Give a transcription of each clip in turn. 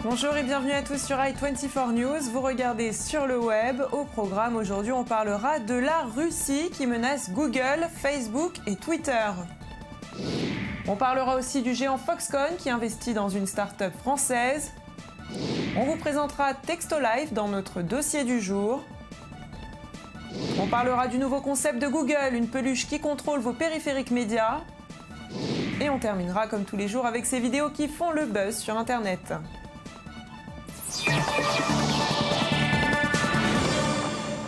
Bonjour et bienvenue à tous sur i24 News. Vous regardez sur le web. Au programme aujourd'hui, on parlera de la Russie qui menace Google, Facebook et Twitter. On parlera aussi du géant Foxconn qui investit dans une start-up française. On vous présentera Textolife dans notre dossier du jour. On parlera du nouveau concept de Google, une peluche qui contrôle vos périphériques médias. Et on terminera comme tous les jours avec ces vidéos qui font le buzz sur Internet.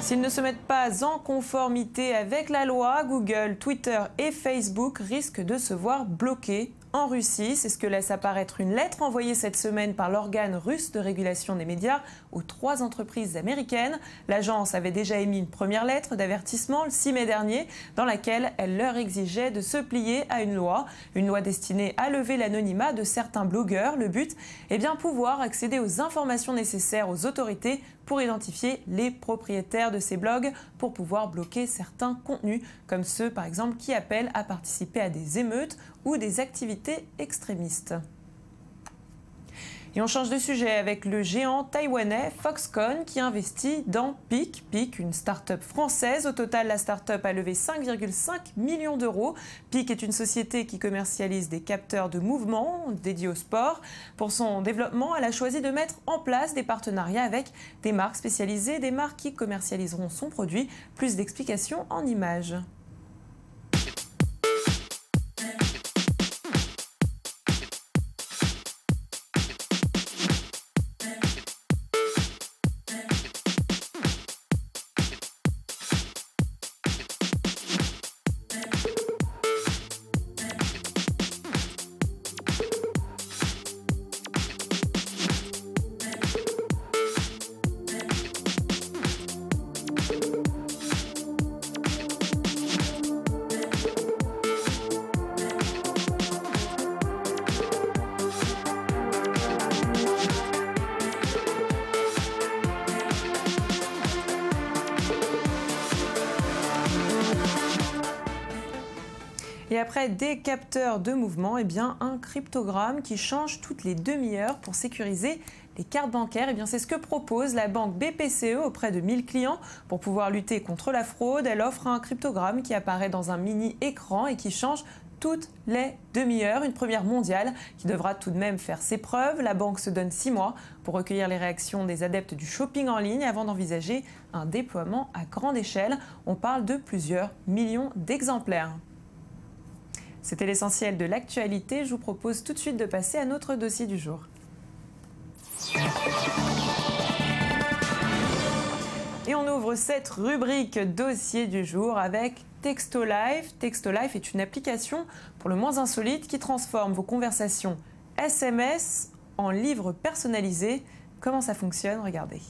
S'ils ne se mettent pas en conformité avec la loi, Google, Twitter et Facebook risquent de se voir bloqués en Russie. C'est ce que laisse apparaître une lettre envoyée cette semaine par l'organe russe de régulation des médias aux 3 entreprises américaines. L'agence avait déjà émis une première lettre d'avertissement le 6 mai dernier dans laquelle elle leur exigeait de se plier à une loi destinée à lever l'anonymat de certains blogueurs. Le but est bien pouvoir accéder aux informations nécessaires aux autorités pour identifier les propriétaires de ces blogs pour pouvoir bloquer certains contenus comme ceux par exemple qui appellent à participer à des émeutes ou des activités extrémistes. Et on change de sujet avec le géant taïwanais Foxconn qui investit dans Peak. Peak, une start-up française. Au total, la start-up a levé 5,5 millions d'euros. Peak est une société qui commercialise des capteurs de mouvement dédiés au sport. Pour son développement, elle a choisi de mettre en place des partenariats avec des marques spécialisées, des marques qui commercialiseront son produit. Plus d'explications en images. Et après des capteurs de mouvement, eh bien un cryptogramme qui change toutes les demi-heures pour sécuriser les cartes bancaires. Eh bien c'est ce que propose la banque BPCE auprès de 1000 clients. Pour pouvoir lutter contre la fraude, elle offre un cryptogramme qui apparaît dans un mini-écran et qui change toutes les demi-heures. Une première mondiale qui devra tout de même faire ses preuves. La banque se donne 6 mois pour recueillir les réactions des adeptes du shopping en ligne avant d'envisager un déploiement à grande échelle. On parle de plusieurs millions d'exemplaires. C'était l'essentiel de l'actualité. Je vous propose tout de suite de passer à notre dossier du jour. Et on ouvre cette rubrique dossier du jour avec Textolife. Textolife est une application pour le moins insolite qui transforme vos conversations SMS en livres personnalisés. Comment ça fonctionne? Regardez.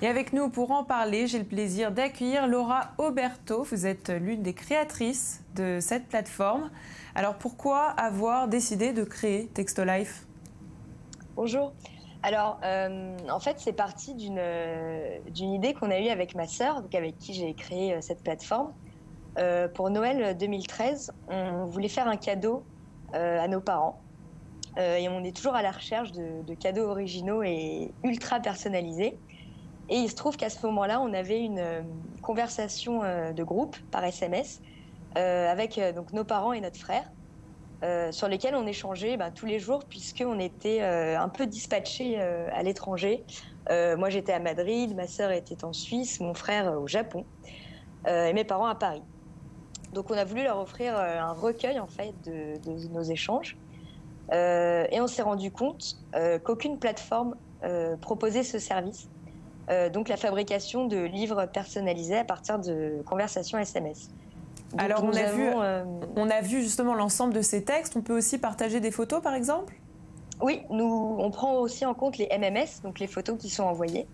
Et avec nous pour en parler, j'ai le plaisir d'accueillir Laura Auberto. Vous êtes l'une des créatrices de cette plateforme. Alors pourquoi avoir décidé de créer Textolife? Bonjour. Alors, en fait, c'est parti d'une idée qu'on a eue avec ma sœur, donc avec qui j'ai créé cette plateforme. Pour Noël 2013, on voulait faire un cadeau à nos parents. Et on est toujours à la recherche de cadeaux originaux et ultra personnalisés. Et il se trouve qu'à ce moment-là, on avait une conversation de groupe par SMS avec donc nos parents et notre frère, sur lesquels on échangeait tous les jours puisqu'on était un peu dispatchés à l'étranger. Moi, j'étais à Madrid, ma sœur était en Suisse, mon frère au Japon et mes parents à Paris. Donc, on a voulu leur offrir un recueil en fait de nos échanges. Et on s'est rendu compte qu'aucune plateforme proposait ce service. Donc, la fabrication de livres personnalisés à partir de conversations SMS. Donc, alors, on a vu justement l'ensemble de ces textes. On peut aussi partager des photos, par exemple? Oui, on prend aussi en compte les MMS, donc les photos qui sont envoyées.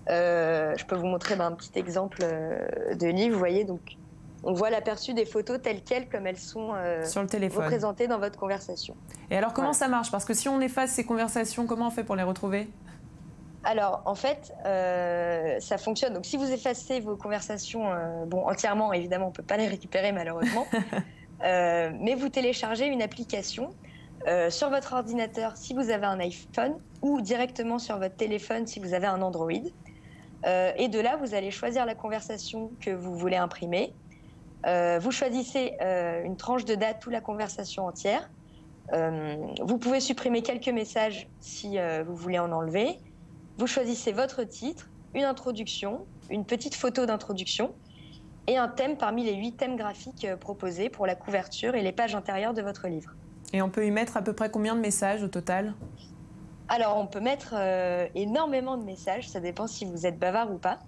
Je peux vous montrer un petit exemple de livre. Vous voyez, donc, on voit l'aperçu des photos telles quelles, comme elles sont sur le téléphone, représentées dans votre conversation. Et alors, comment ça marche? Parce que si on efface ces conversations, comment on fait pour les retrouver? Alors, en fait, ça fonctionne. Donc, si vous effacez vos conversations entièrement, évidemment, on ne peut pas les récupérer, malheureusement. Mais vous téléchargez une application sur votre ordinateur si vous avez un iPhone ou directement sur votre téléphone si vous avez un Android. Et de là, vous allez choisir la conversation que vous voulez imprimer. Vous choisissez une tranche de date ou la conversation entière. Vous pouvez supprimer quelques messages si vous voulez en enlever. Vous choisissez votre titre, une introduction, une petite photo d'introduction et un thème parmi les 8 thèmes graphiques proposés pour la couverture et les pages intérieures de votre livre. Et on peut y mettre à peu près combien de messages au total? Alors, on peut mettre énormément de messages, ça dépend si vous êtes bavard ou pas.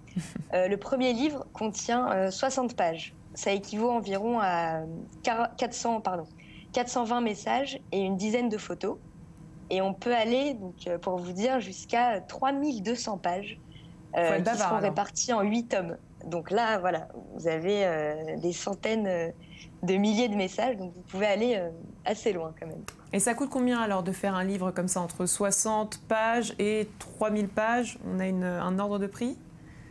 Le premier livre contient 60 pages. Ça équivaut environ à 420 messages et une dizaine de photos. Et on peut aller, donc, pour vous dire, jusqu'à 3200 pages qui seront réparties en 8 tomes. Donc là, voilà, vous avez des centaines de milliers de messages, donc vous pouvez aller assez loin quand même. Et ça coûte combien alors de faire un livre comme ça, entre 60 pages et 3000 pages? On a un ordre de prix?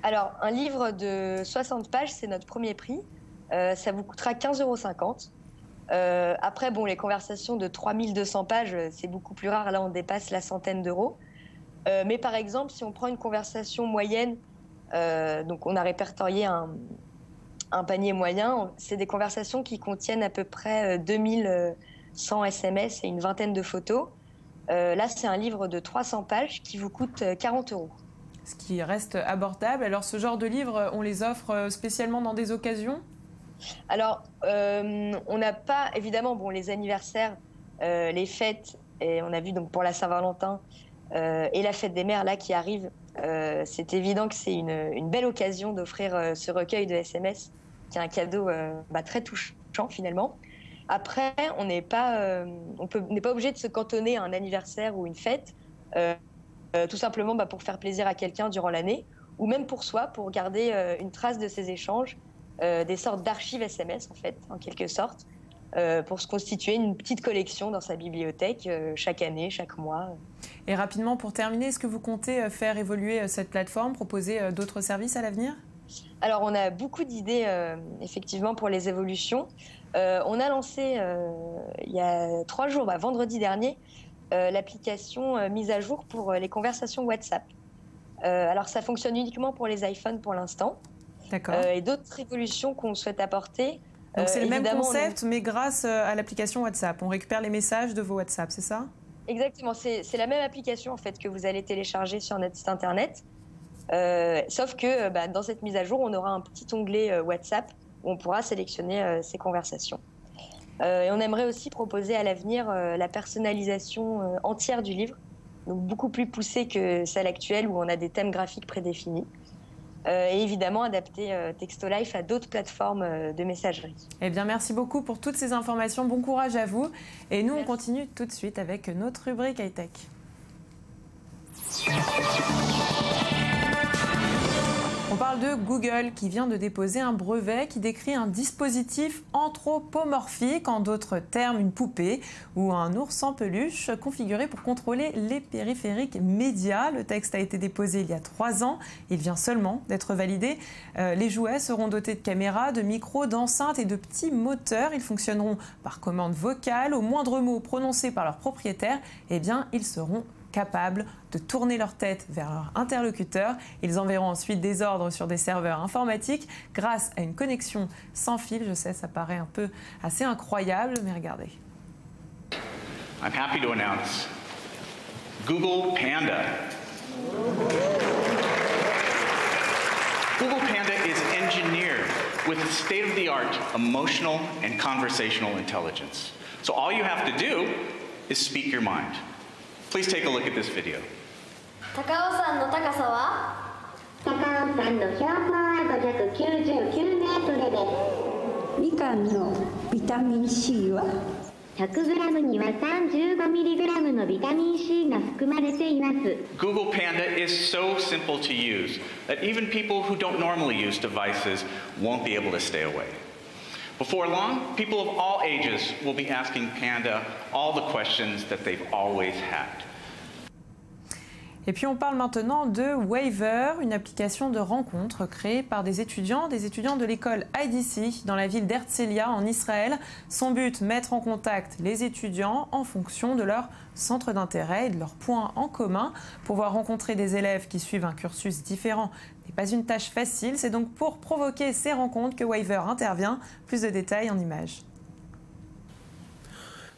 Alors, un livre de 60 pages, c'est notre premier prix. Ça vous coûtera 15,50 €. Après, bon, les conversations de 3200 pages, c'est beaucoup plus rare. Là, on dépasse la centaine d'euros. Mais par exemple, si on prend une conversation moyenne, donc on a répertorié un panier moyen, c'est des conversations qui contiennent à peu près 2100 SMS et une vingtaine de photos. Là, c'est un livre de 300 pages qui vous coûte 40 €. Ce qui reste abordable. Alors, ce genre de livres, on les offre spécialement dans des occasions? Alors, on n'a pas, évidemment, bon, les anniversaires, les fêtes, et on a vu donc pour la Saint-Valentin et la fête des mères là qui arrive, c'est évident que c'est une belle occasion d'offrir ce recueil de SMS, qui est un cadeau très touchant finalement. Après, on n'est pas obligé de se cantonner à un anniversaire ou une fête, tout simplement pour faire plaisir à quelqu'un durant l'année, ou même pour soi, pour garder une trace de ces échanges. Des sortes d'archives SMS, en fait, en quelque sorte, pour se constituer une petite collection dans sa bibliothèque chaque année, chaque mois. Et rapidement, pour terminer, est-ce que vous comptez faire évoluer cette plateforme, proposer d'autres services à l'avenir? Alors, on a beaucoup d'idées, effectivement, pour les évolutions. On a lancé, il y a 3 jours, vendredi dernier, l'application mise à jour pour les conversations WhatsApp. Alors, ça fonctionne uniquement pour les iPhones pour l'instant. Et d'autres évolutions qu'on souhaite apporter. Donc c'est le même concept, mais grâce à l'application WhatsApp. On récupère les messages de vos WhatsApp, c'est ça? Exactement, c'est la même application en fait que vous allez télécharger sur notre site internet. Sauf que dans cette mise à jour, on aura un petit onglet WhatsApp où on pourra sélectionner ces conversations. Et on aimerait aussi proposer à l'avenir la personnalisation entière du livre, donc beaucoup plus poussée que celle actuelle où on a des thèmes graphiques prédéfinis. Et évidemment adapter TextoLife à d'autres plateformes de messagerie. Eh bien, merci beaucoup pour toutes ces informations. Bon courage à vous. Et nous, on continue tout de suite avec notre rubrique high-tech. On parle de Google qui vient de déposer un brevet qui décrit un dispositif anthropomorphique, en d'autres termes une poupée ou un ours en peluche configuré pour contrôler les périphériques médias. Le texte a été déposé il y a 3 ans, il vient seulement d'être validé. Les jouets seront dotés de caméras, de micros, d'enceintes et de petits moteurs. Ils fonctionneront par commande vocale. Au moindre mot prononcé par leur propriétaire, eh bien, ils seront capables de tourner leur tête vers leur interlocuteur. Ils enverront ensuite des ordres sur des serveurs informatiques grâce à une connexion sans fil. Je sais, ça paraît un peu assez incroyable, mais regardez. I'm happy to announce Google Panda. Google Panda is engineered with state-of-the-art emotional and conversational intelligence. So all you have to do is speak your mind. Please take a look at this video. 高尾山の高さは高尾山の標高は599メートルです。みかんのビタミン C は100グラムには35ミリグラムのビタミン C が含まれています。Google Panda is so simple to use that even people who don't normally use devices won't be able to stay away. Before long, people of all ages will be asking Panda all the questions that they've always had. Et puis on parle maintenant de Waiver, une application de rencontre créée par des étudiants de l'école IDC dans la ville d'Herzliya en Israël. Son but, mettre en contact les étudiants en fonction de leur centre d'intérêt et de leurs points en commun. Pouvoir rencontrer des élèves qui suivent un cursus différent n'est pas une tâche facile. C'est donc pour provoquer ces rencontres que Waiver intervient. Plus de détails en images.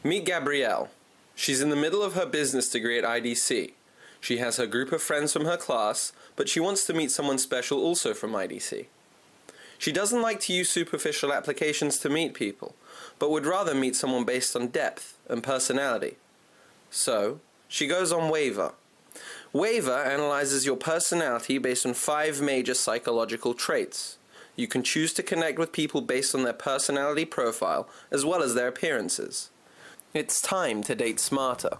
Meet Gabrielle. She's in the middle of her business degree at IDC. She has her group of friends from her class, but she wants to meet someone special also from IDC. She doesn't like to use superficial applications to meet people, but would rather meet someone based on depth and personality. So, she goes on Waiver. Waiver analyzes your personality based on 5 major psychological traits. You can choose to connect with people based on their personality profile, as well as their appearances. It's time to date smarter.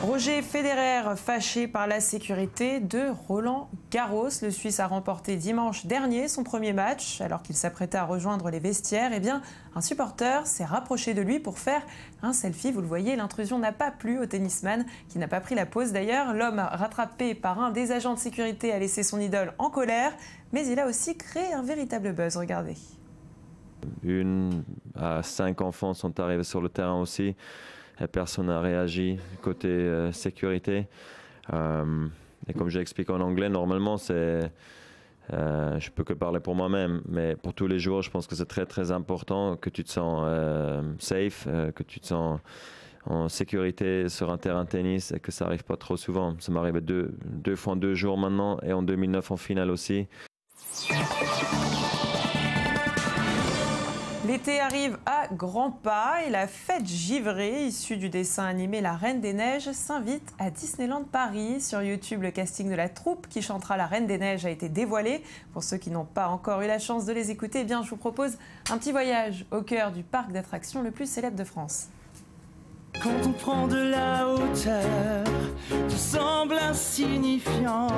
Roger Federer, fâché par la sécurité de Roland Garros. Le Suisse a remporté dimanche dernier son premier match. Alors qu'il s'apprêtait à rejoindre les vestiaires, eh bien, un supporter s'est rapproché de lui pour faire un selfie. Vous le voyez, l'intrusion n'a pas plu au tennisman, qui n'a pas pris la pause d'ailleurs. L'homme rattrapé par un des agents de sécurité a laissé son idole en colère, mais il a aussi créé un véritable buzz. Regardez. 1 à 5 enfants sont arrivés sur le terrain aussi. Et personne n'a réagi côté sécurité. Et comme j'ai expliqué en anglais, normalement, je peux que parler pour moi-même. Mais pour tous les jours, je pense que c'est très très important que tu te sens safe, que tu te sens en sécurité sur un terrain de tennis et que ça n'arrive pas trop souvent. Ça m'est arrivé deux fois en 2 jours maintenant et en 2009 en finale aussi. L'été arrive à grands pas et la fête givrée, issue du dessin animé La Reine des Neiges, s'invite à Disneyland Paris. Sur YouTube, le casting de la troupe qui chantera La Reine des Neiges a été dévoilé. Pour ceux qui n'ont pas encore eu la chance de les écouter, eh bien, je vous propose un petit voyage au cœur du parc d'attractions le plus célèbre de France. Quand on prend de la hauteur, tout semble insignifiant.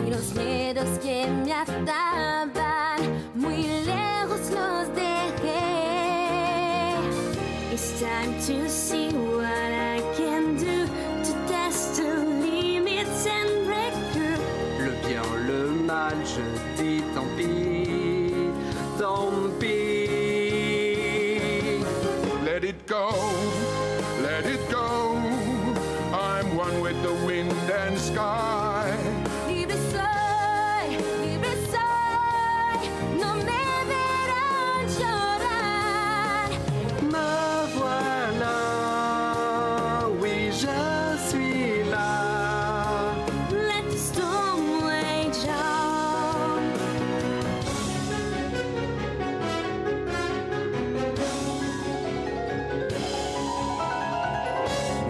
Y los miedos que me ataban, muy lejos los dejé. It's time to see what I can do to test the limits and break through. Le bien, le mal, je dis tant pis, tant pis. Let it go, let it go. I'm one with the wind and sky. Libre soy, no me verán llorar. Me voilà, oui je suis là. Let the storm rage on.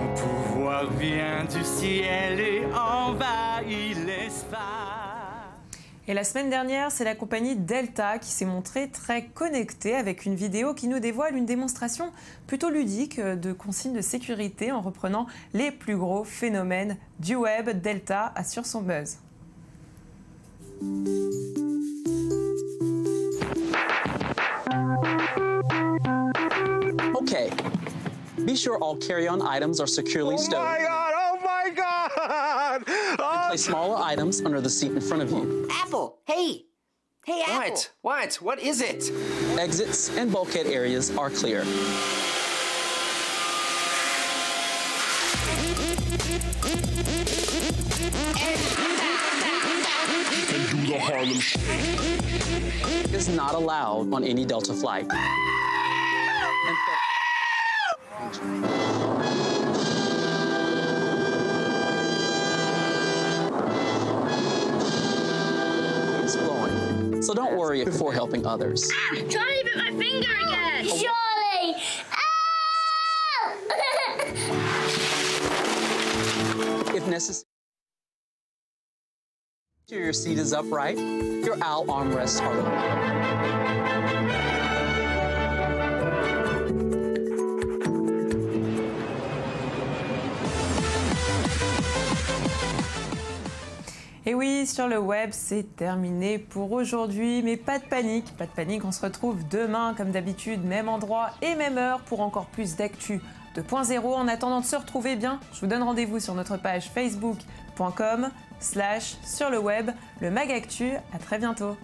Mon pouvoir vient du ciel et envahit l'espace. Et la semaine dernière, c'est la compagnie Delta qui s'est montrée très connectée avec une vidéo qui nous dévoile une démonstration plutôt ludique de consignes de sécurité en reprenant les plus gros phénomènes du web. Delta assure son buzz. Okay, be sure all carry-on items are securely stowed. Oh my God! And place smaller items under the seat in front of you. Apple, hey! Hey, Apple! What? What is it? Exits and bulkhead areas are clear. And do the Harlem Shake. Is not allowed on any Delta flight. So don't worry before helping others. Trying to bit my finger again! Surely! If necessary, your seat is upright, your owl armrests are low. Et oui, sur le web, c'est terminé pour aujourd'hui. Mais pas de panique, on se retrouve demain comme d'habitude, même endroit et même heure pour encore plus d'actu 2.0. En attendant de se retrouver bien, je vous donne rendez-vous sur notre page facebook.com/sur le web, le Mag Actu. À très bientôt.